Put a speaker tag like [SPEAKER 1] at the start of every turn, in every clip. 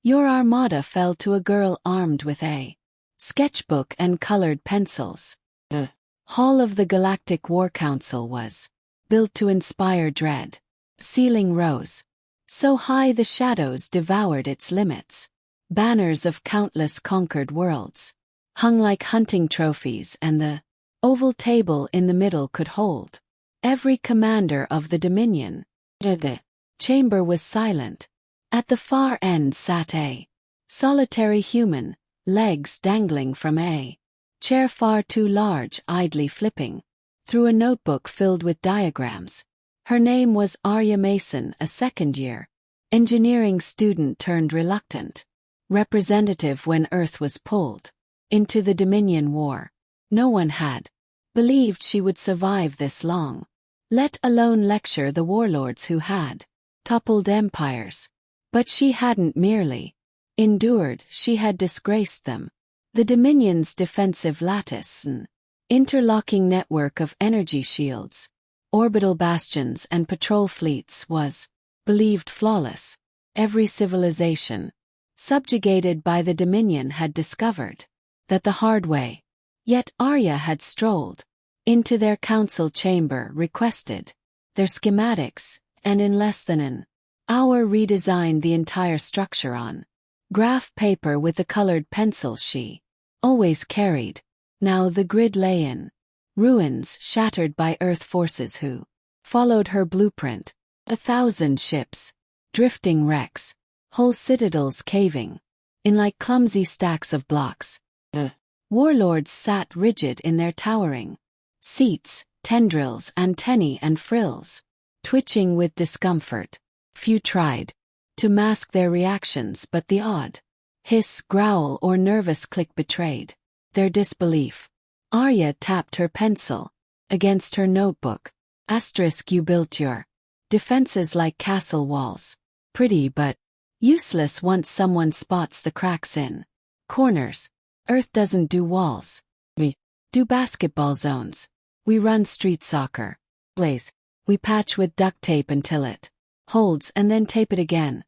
[SPEAKER 1] Your armada fell to a girl armed with a sketchbook and colored pencils. The Hall of the Galactic War Council was built to inspire dread. Ceiling rose so high the shadows devoured its limits. Banners of countless conquered worlds hung like hunting trophies, and the oval table in the middle could hold every commander of the Dominion. The chamber was silent. At the far end sat a solitary human, legs dangling from a chair far too large, idly flipping through a notebook filled with diagrams. Her name was Arya Mason, a second-year engineering student turned reluctant representative when Earth was pulled into the Dominion War. No one had believed she would survive this long, let alone lecture the warlords who had toppled empires. But she hadn't merely endured, she had disgraced them. The Dominion's defensive lattice, an interlocking network of energy shields, orbital bastions and patrol fleets, was believed flawless. Every civilization subjugated by the Dominion had discovered that the hard way. Yet Arya had strolled into their council chamber, requested their schematics, and in less than an hour redesigned the entire structure on graph paper with the colored pencils she always carried. Now the grid lay in ruins, shattered by Earth forces who followed her blueprint. 1,000 ships, drifting wrecks, whole citadels caving in like clumsy stacks of blocks. The warlords sat rigid in their towering seats, tendrils, antennae and frills twitching with discomfort. Few tried to mask their reactions, but the odd hiss, growl, or nervous click betrayed their disbelief. Arya tapped her pencil against her notebook. Asterisk, you built your defenses like castle walls. Pretty but useless once someone spots the cracks in corners. Earth doesn't do walls. We do basketball zones. We run street soccer. Blaze. We patch with duct tape until it holds and then tape it again.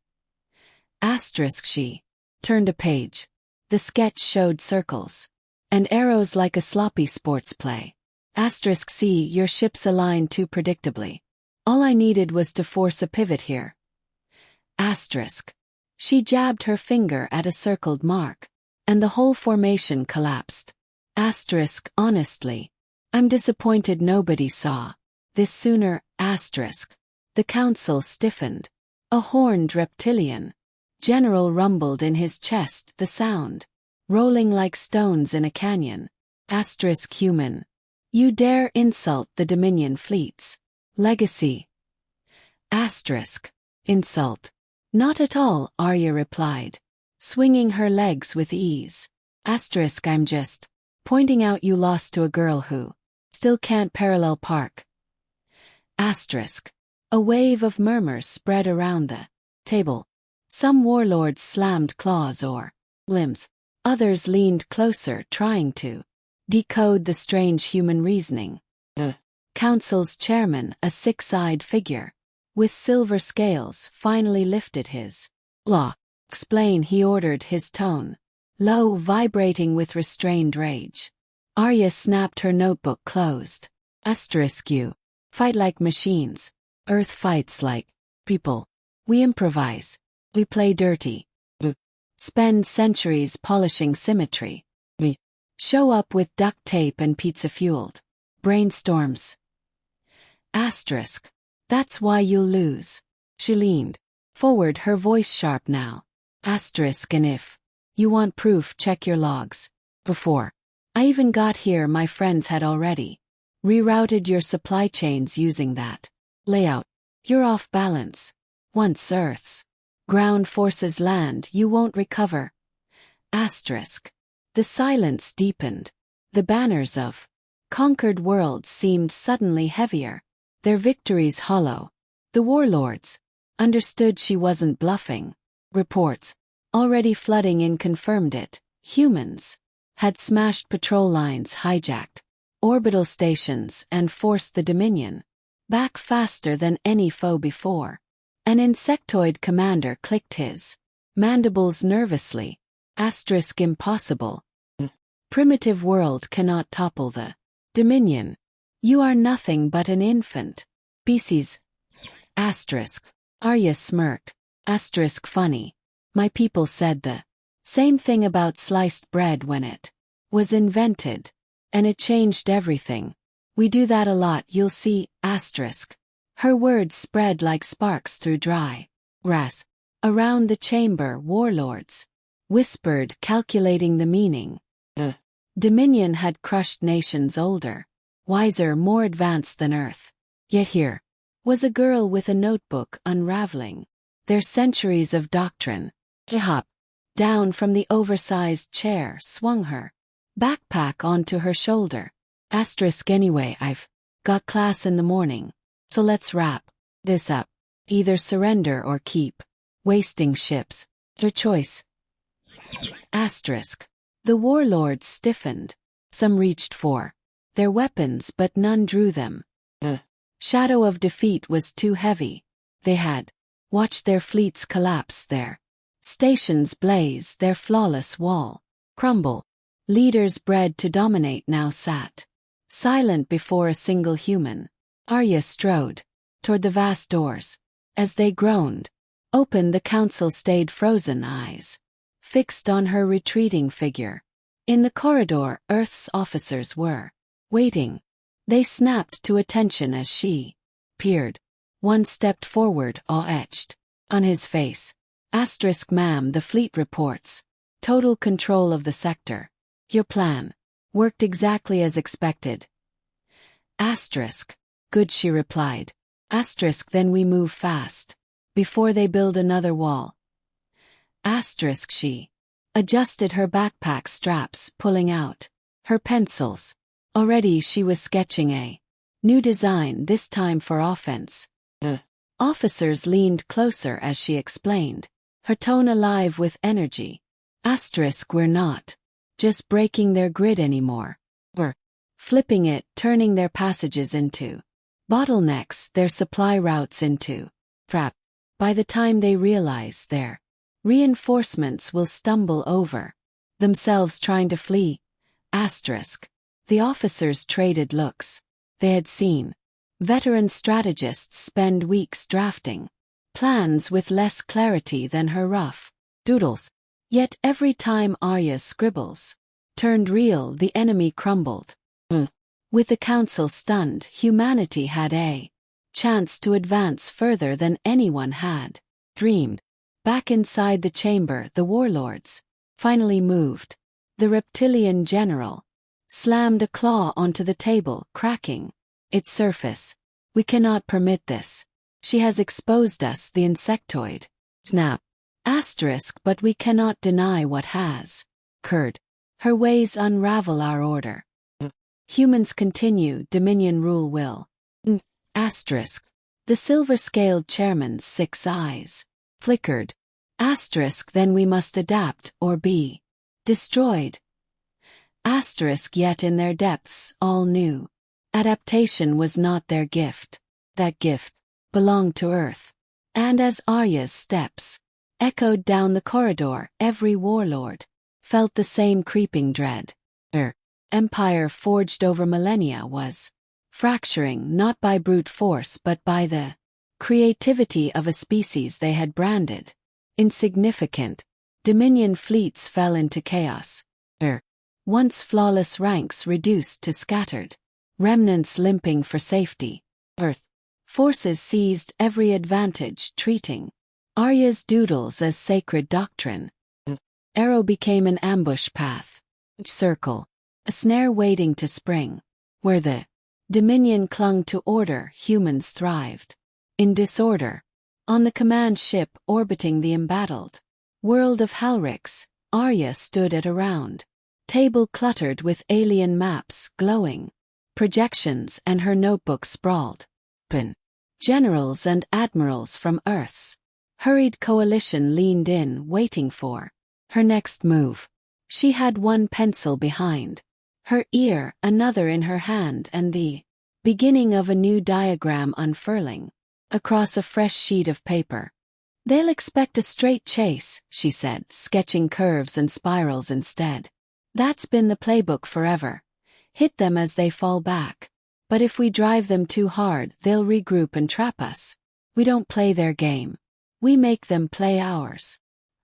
[SPEAKER 1] Asterisk, she turned a page. The sketch showed circles and arrows like a sloppy sports play. Asterisk, see, your ships align too predictably. All I needed was to force a pivot here. Asterisk. She jabbed her finger at a circled mark, and the whole formation collapsed. Asterisk, honestly, I'm disappointed nobody saw this sooner. Asterisk. The council stiffened. A horned reptilian general rumbled in his chest, the sound rolling like stones in a canyon. Asterisk, human. You dare insult the Dominion fleet's legacy. Asterisk. Insult. Not at all, Arya replied, swinging her legs with ease. Asterisk, I'm just pointing out you lost to a girl who still can't parallel park. Asterisk. A wave of murmurs spread around the table. Some warlords slammed claws or limbs. Others leaned closer, trying to decode the strange human reasoning. The council's chairman, a six-eyed figure with silver scales, finally lifted his law. Explain, he ordered, his tone low, vibrating with restrained rage. Arya snapped her notebook closed. Asterisk, you fight like machines. Earth fights like people. We improvise. We play dirty. We spend centuries polishing symmetry. We show up with duct tape and pizza-fueled brainstorms. Asterisk. That's why you'll lose. She leaned forward, her voice sharp now. Asterisk, and if you want proof, check your logs. Before I even got here, my friends had already rerouted your supply chains using that layout. You're off balance. Once Earth's ground forces land, you won't recover. Asterisk. The silence deepened. The banners of conquered worlds seemed suddenly heavier, their victories hollow. The warlords understood she wasn't bluffing. Reports already flooding in confirmed it. Humans had smashed patrol lines, hijacked orbital stations, and forced the Dominion back faster than any foe before. An insectoid commander clicked his Mandibles nervously. Asterisk impossible. Primitive world cannot topple the Dominion. You are nothing but an infant. Species. Asterisk. Arya smirked. Asterisk funny. My people said the same thing about sliced bread when it was invented. And it changed everything. We do that a lot, you'll see. Asterisk. Her words spread like sparks through dry grass. Around the chamber, warlords whispered, calculating the meaning. Dominion had crushed nations older, wiser, more advanced than Earth. Yet here was a girl with a notebook unraveling their centuries of doctrine. Hop down from the oversized chair, swung her backpack onto her shoulder. Asterisk anyway, I've got class in the morning, so let's wrap this up. Either surrender or keep wasting ships. Your choice. Asterisk. The warlords stiffened. Some reached for their weapons, but none drew them. The shadow of defeat was too heavy. They had watched their fleets collapse, their stations blaze, their flawless wall crumble. Leaders bred to dominate now sat silent before a single human. Arya strode toward the vast doors. As they groaned open, the council stayed frozen, eyes fixed on her retreating figure. In the corridor, Earth's officers were waiting. They snapped to attention as she peered. One stepped forward, awe etched on his face. Asterisk ma'am, the fleet reports total control of the sector. Your plan worked exactly as expected. Asterisk. Good, she replied. Asterisk, then we move fast before they build another wall. Asterisk. She adjusted her backpack straps, pulling out her pencils. Already she was sketching a new design, this time for offense. The officers leaned closer as she explained, her tone alive with energy. Asterisk, we're not just breaking their grid anymore. We're flipping it, turning their passages into bottlenecks, their supply routes into trap. By the time they realize their reinforcements will stumble over themselves trying to flee. Asterisk. The officers traded looks. They had seen veteran strategists spend weeks drafting plans with less clarity than her rough doodles. Yet every time Arya's scribbles turned real, the enemy crumbled. With the council stunned, humanity had a chance to advance further than anyone had dreamed. Back inside the chamber, the warlords finally moved. The reptilian general slammed a claw onto the table, cracking its surface. We cannot permit this. She has exposed us, the insectoid. Snap. Asterisk, but we cannot deny what has occurred. Her ways unravel our order. Humans continue, Dominion rule will. Asterisk. The silver-scaled chairman's 6 eyes flickered. Asterisk, then we must adapt or be destroyed. Asterisk, yet in their depths all knew adaptation was not their gift. That gift belonged to Earth. And as Arya's steps echoed down the corridor, every warlord felt the same creeping dread. Her empire forged over millennia was fracturing, not by brute force but by the creativity of a species they had branded insignificant. Dominion fleets fell into chaos. Her once flawless ranks reduced to scattered remnants limping for safety. Earth forces seized every advantage, treating Arya's doodles as sacred doctrine. Arrow became an ambush path. Circle, a snare waiting to spring. Where the Dominion clung to order, humans thrived in disorder. On the command ship orbiting the embattled world of Halrix, Arya stood at a round table cluttered with alien maps, glowing projections, and her notebook sprawled. Generals and admirals from Earth's hurried coalition leaned in, waiting for her next move. She had one pencil behind her ear, another in her hand, and the beginning of a new diagram unfurling across a fresh sheet of paper. They'll expect a straight chase, she said, sketching curves and spirals instead. That's been the playbook forever. Hit them as they fall back. But if we drive them too hard, they'll regroup and trap us. We don't play their game. We make them play ours.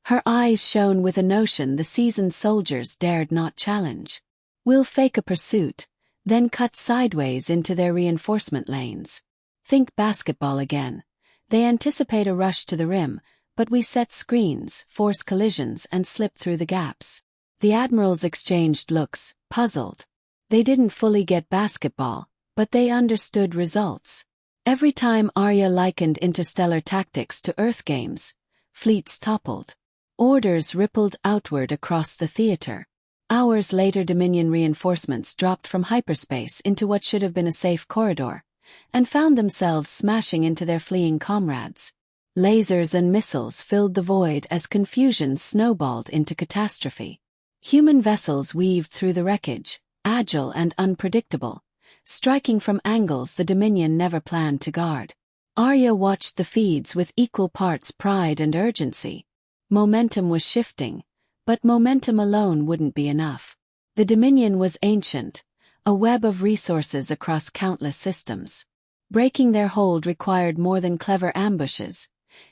[SPEAKER 1] Her eyes shone with a notion the seasoned soldiers dared not challenge. We'll fake a pursuit, then cut sideways into their reinforcement lanes. Think basketball again. They anticipate a rush to the rim, but we set screens, force collisions, and slip through the gaps. The admirals exchanged looks, puzzled. They didn't fully get basketball, but they understood results. Every time Arya likened interstellar tactics to Earth games, fleets toppled. Orders rippled outward across the theater. Hours later, Dominion reinforcements dropped from hyperspace into what should have been a safe corridor, and found themselves smashing into their fleeing comrades. Lasers and missiles filled the void as confusion snowballed into catastrophe. Human vessels weaved through the wreckage, agile and unpredictable, striking from angles the Dominion never planned to guard. Arya watched the feeds with equal parts pride and urgency. Momentum was shifting, but momentum alone wouldn't be enough. The Dominion was ancient, a web of resources across countless systems. Breaking their hold required more than clever ambushes.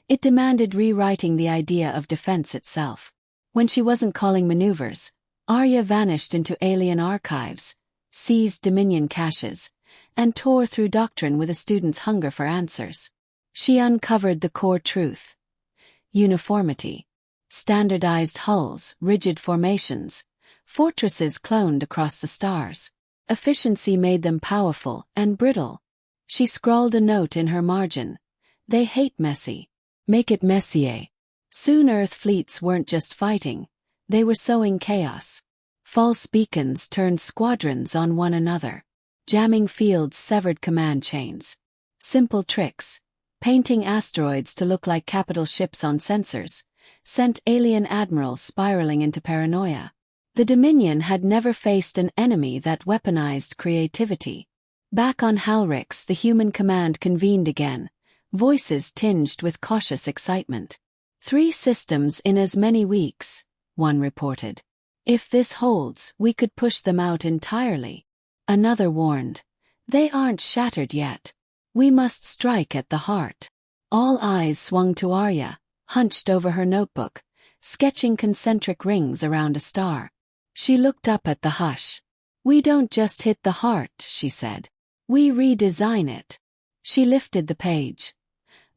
[SPEAKER 1] It demanded rewriting the idea of defense itself. When she wasn't calling maneuvers, Arya vanished into alien archives, seized Dominion caches, and tore through doctrine with a student's hunger for answers. She uncovered the core truth. Uniformity. Standardized hulls, rigid formations, fortresses cloned across the stars. Efficiency made them powerful and brittle. She scrawled a note in her margin. They hate messy. Make it messier. Soon Earth fleets weren't just fighting, they were sowing chaos. False beacons turned squadrons on one another. Jamming fields severed command chains. Simple tricks, painting asteroids to look like capital ships on sensors, sent alien admirals spiraling into paranoia. The Dominion had never faced an enemy that weaponized creativity. Back on Halrix, the human command convened again, voices tinged with cautious excitement. 3 systems in as many weeks, one reported. If this holds, we could push them out entirely. Another warned. They aren't shattered yet. We must strike at the heart. All eyes swung to Arya, hunched over her notebook, sketching concentric rings around a star. She looked up at the hush. We don't just hit the heart, she said. We redesign it. She lifted the page.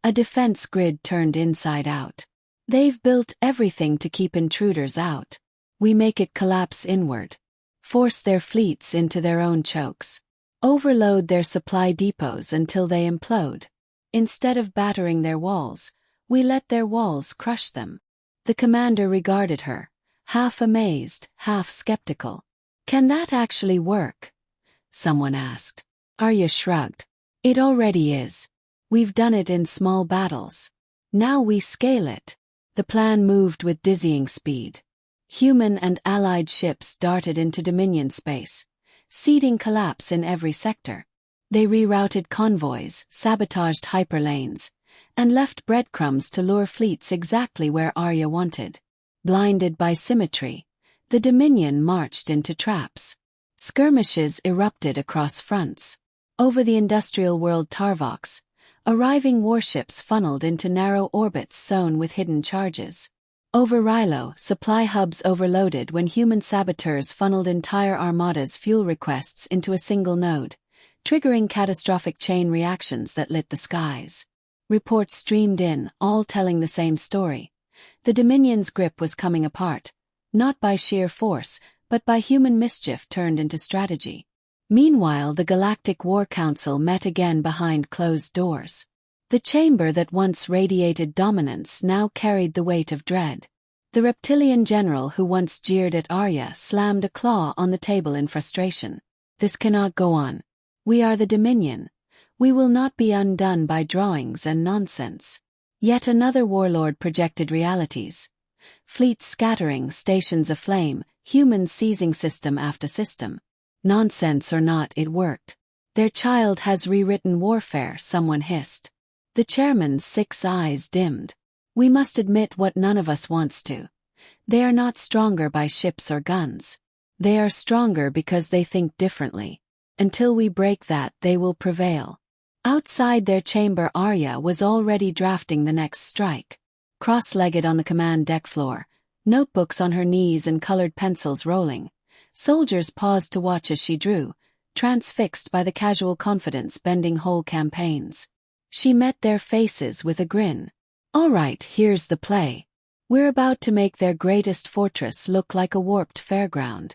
[SPEAKER 1] A defense grid turned inside out. They've built everything to keep intruders out. We make it collapse inward. Force their fleets into their own chokes. Overload their supply depots until they implode. Instead of battering their walls, we let their walls crush them. The commander regarded her, half amazed, half skeptical. Can that actually work? Someone asked. Arya shrugged. It already is. We've done it in small battles. Now we scale it. The plan moved with dizzying speed. Human and allied ships darted into Dominion space, seeding collapse in every sector. They rerouted convoys, sabotaged hyperlanes, and left breadcrumbs to lure fleets exactly where Arya wanted. Blinded by symmetry, the Dominion marched into traps. Skirmishes erupted across fronts. Over the industrial world Tarvox, arriving warships funneled into narrow orbits sown with hidden charges. Over Rilo, supply hubs overloaded when human saboteurs funneled entire armadas' fuel requests into a single node, triggering catastrophic chain reactions that lit the skies. Reports streamed in, all telling the same story. The Dominion's grip was coming apart, not by sheer force, but by human mischief turned into strategy. Meanwhile, the Galactic War Council met again behind closed doors. The chamber that once radiated dominance now carried the weight of dread. The reptilian general who once jeered at Arya slammed a claw on the table in frustration. This cannot go on. We are the Dominion. We will not be undone by drawings and nonsense. Yet another warlord projected realities. Fleets scattering, stations aflame, humans seizing system after system. Nonsense or not, it worked. Their child has rewritten warfare, someone hissed. The chairman's 6 eyes dimmed. We must admit what none of us wants to. They are not stronger by ships or guns. They are stronger because they think differently. Until we break that, they will prevail. Outside their chamber, Arya was already drafting the next strike. Cross-legged on the command deck floor, notebooks on her knees and colored pencils rolling, soldiers paused to watch as she drew, transfixed by the casual confidence bending whole campaigns. She met their faces with a grin. All right, here's the play. We're about to make their greatest fortress look like a warped fairground.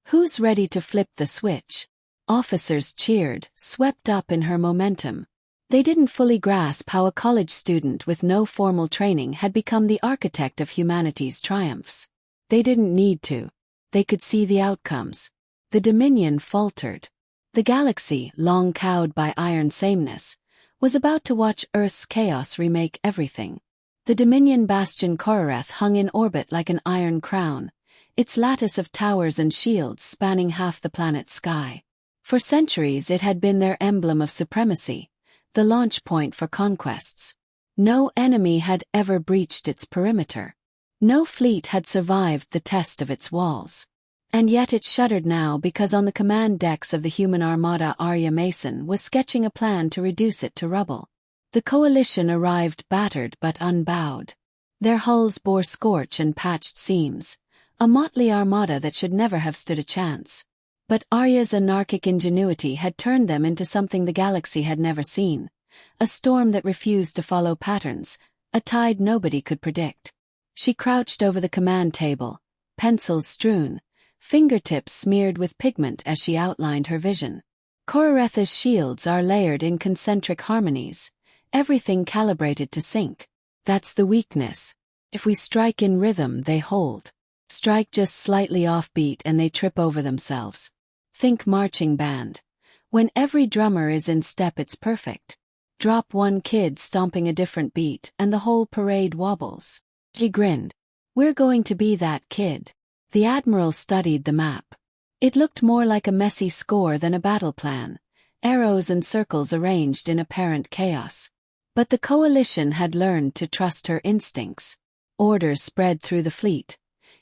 [SPEAKER 1] Who's ready to flip the switch? Officers cheered, swept up in her momentum. They didn't fully grasp how a college student with no formal training had become the architect of humanity's triumphs. They didn't need to. They could see the outcomes. The Dominion faltered. The galaxy, long cowed by iron sameness, was about to watch Earth's chaos remake everything. The Dominion bastion Kororeth hung in orbit like an iron crown, its lattice of towers and shields spanning half the planet's sky. For centuries it had been their emblem of supremacy, the launch point for conquests. No enemy had ever breached its perimeter. No fleet had survived the test of its walls. And yet it shuddered now because on the command decks of the human armada Arya Mason was sketching a plan to reduce it to rubble. The coalition arrived battered but unbowed. Their hulls bore scorch and patched seams, a motley armada that should never have stood a chance. But Arya's anarchic ingenuity had turned them into something the galaxy had never seen, a storm that refused to follow patterns, a tide nobody could predict. She crouched over the command table, pencils strewn, fingertips smeared with pigment as she outlined her vision. Kororeth's shields are layered in concentric harmonies, everything calibrated to sync. That's the weakness. If we strike in rhythm, they hold. Strike just slightly offbeat and they trip over themselves. Think marching band. When every drummer is in step, it's perfect. Drop one kid stomping a different beat and the whole parade wobbles. He grinned. We're going to be that kid. The Admiral studied the map. It looked more like a messy score than a battle plan, arrows and circles arranged in apparent chaos. But the coalition had learned to trust her instincts. Orders spread through the fleet.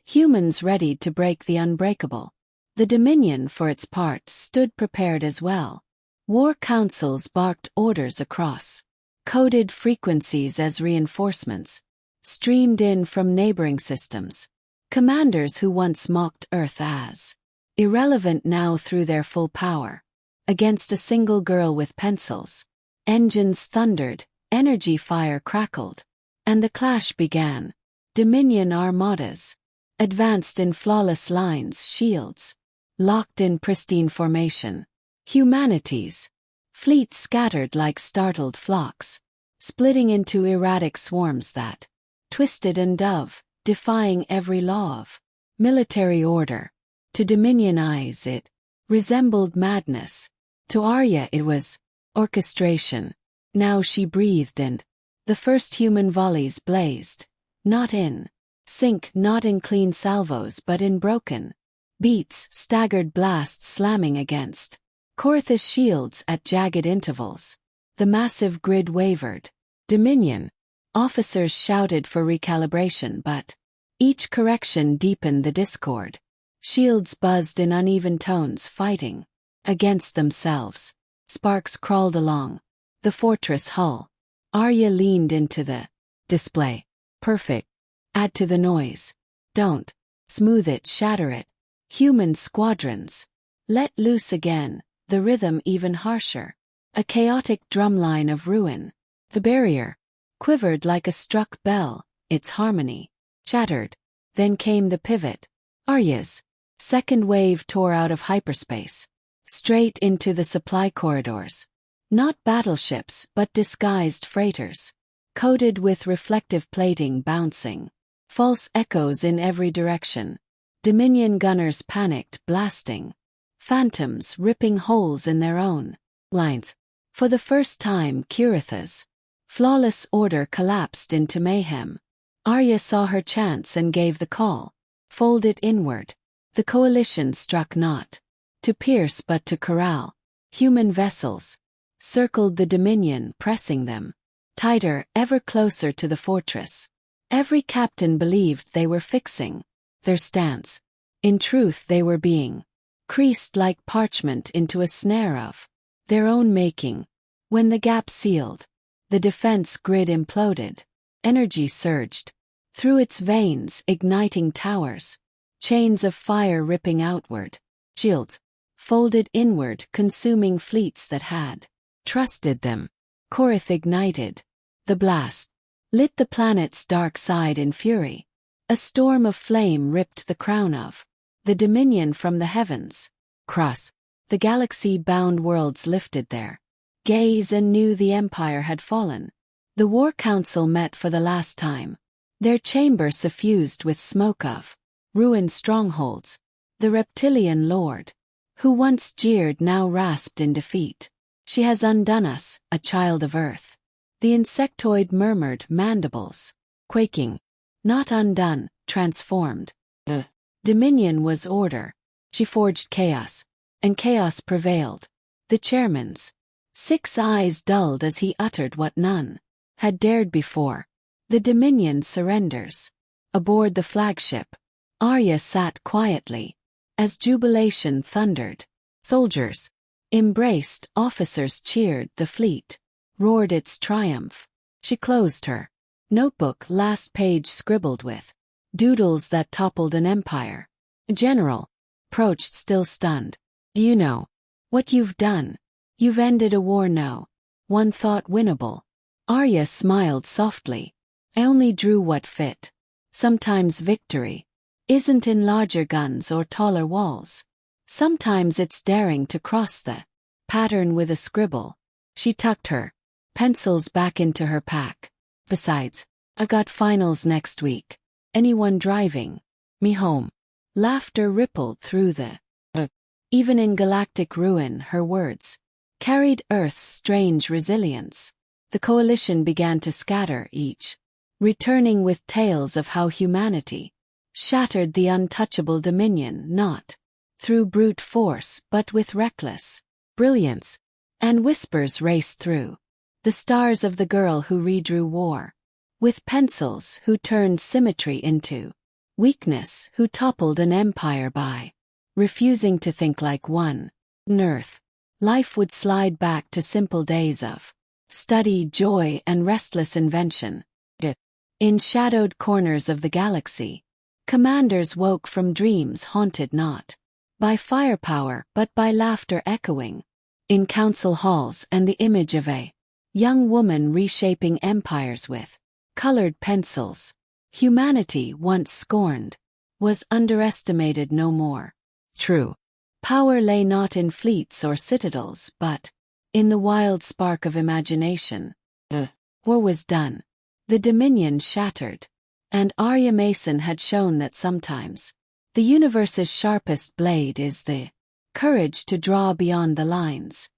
[SPEAKER 1] Humans readied to break the unbreakable. The Dominion, for its part, stood prepared as well. War councils barked orders across. Coded frequencies as reinforcements streamed in from neighboring systems. Commanders who once mocked Earth as irrelevant now threw their full power. Against a single girl with pencils. Engines thundered, energy fire crackled. And the clash began. Dominion armadas. Advanced in flawless lines, shields. Locked in pristine formation. Humanities. Fleets scattered like startled flocks. Splitting into erratic swarms that twisted and dove, defying every law of military order. To Dominion eyes it resembled madness. To Arya it was orchestration. Now she breathed and the first human volleys blazed. Not in sync, not in clean salvos but in broken beats, staggered blasts slamming against Kororeth's shields at jagged intervals. The massive grid wavered. Dominion. Officers shouted for recalibration but each correction deepened the discord. Shields buzzed in uneven tones fighting against themselves. Sparks crawled along the fortress hull. Arya leaned into the display. Perfect. Add to the noise. Don't. Smooth it, shatter it. Human squadrons. Let loose again, the rhythm even harsher. A chaotic drumline of ruin. The barrier quivered like a struck bell, its harmony shattered. Then came the pivot. Arya's second wave tore out of hyperspace. Straight into the supply corridors. Not battleships but disguised freighters. Coated with reflective plating bouncing. False echoes in every direction. Dominion gunners panicked, blasting. Phantoms ripping holes in their own lines. For the first time, Kororeth's flawless order collapsed into mayhem. Arya saw her chance and gave the call. Fold it inward. The coalition struck not to pierce but to corral. Human vessels circled the Dominion, pressing them tighter, ever closer to the fortress. Every captain believed they were fixing their stance. In truth, they were being creased like parchment into a snare of their own making. When the gap sealed, the defense grid imploded. Energy surged through its veins, igniting towers, chains of fire ripping outward, shields folded inward, consuming fleets that had trusted them. Korath ignited. The blast lit the planet's dark side in fury. A storm of flame ripped the crown of the Dominion from the heavens. Cross the galaxy-bound worlds lifted their gaze and knew the Empire had fallen. The War Council met for the last time, their chamber suffused with smoke of ruined strongholds. The reptilian lord, who once jeered, now rasped in defeat. She has undone us, a child of Earth. The insectoid murmured, mandibles quaking. Not undone, transformed. The Dominion was order. She forged chaos, and chaos prevailed. The chairman's 6 eyes dulled as he uttered what none had dared before. The Dominion surrenders. Aboard the flagship, Arya sat quietly as jubilation thundered. Soldiers embraced, officers cheered, the fleet roared its triumph. She closed her notebook, last page scribbled with doodles that toppled an empire. General approached, still stunned. Do you know what you've done? You've ended a war. No one thought winnable. Arya smiled softly. I only drew what fit. Sometimes victory isn't in larger guns or taller walls. Sometimes it's daring to cross the pattern with a scribble. She tucked her pencils back into her pack. Besides, I've got finals next week. Anyone driving me home? Laughter rippled through the even in galactic ruin, her words carried Earth's strange resilience. The coalition began to scatter, each returning with tales of how humanity shattered the untouchable Dominion, not through brute force but with reckless brilliance. And whispers raced through the stars of the girl who redrew war with pencils, who turned symmetry into weakness, who toppled an empire by refusing to think like one. On Earth, life would slide back to simple days of study, joy, and restless invention. In shadowed corners of the galaxy, commanders woke from dreams haunted not by firepower but by laughter echoing in council halls, and the image of a young woman reshaping empires with colored pencils. Humanity, once scorned, was underestimated no more. True power lay not in fleets or citadels but in the wild spark of imagination. The war was done. The Dominion shattered. And Arya Mason had shown that sometimes the universe's sharpest blade is the courage to draw beyond the lines.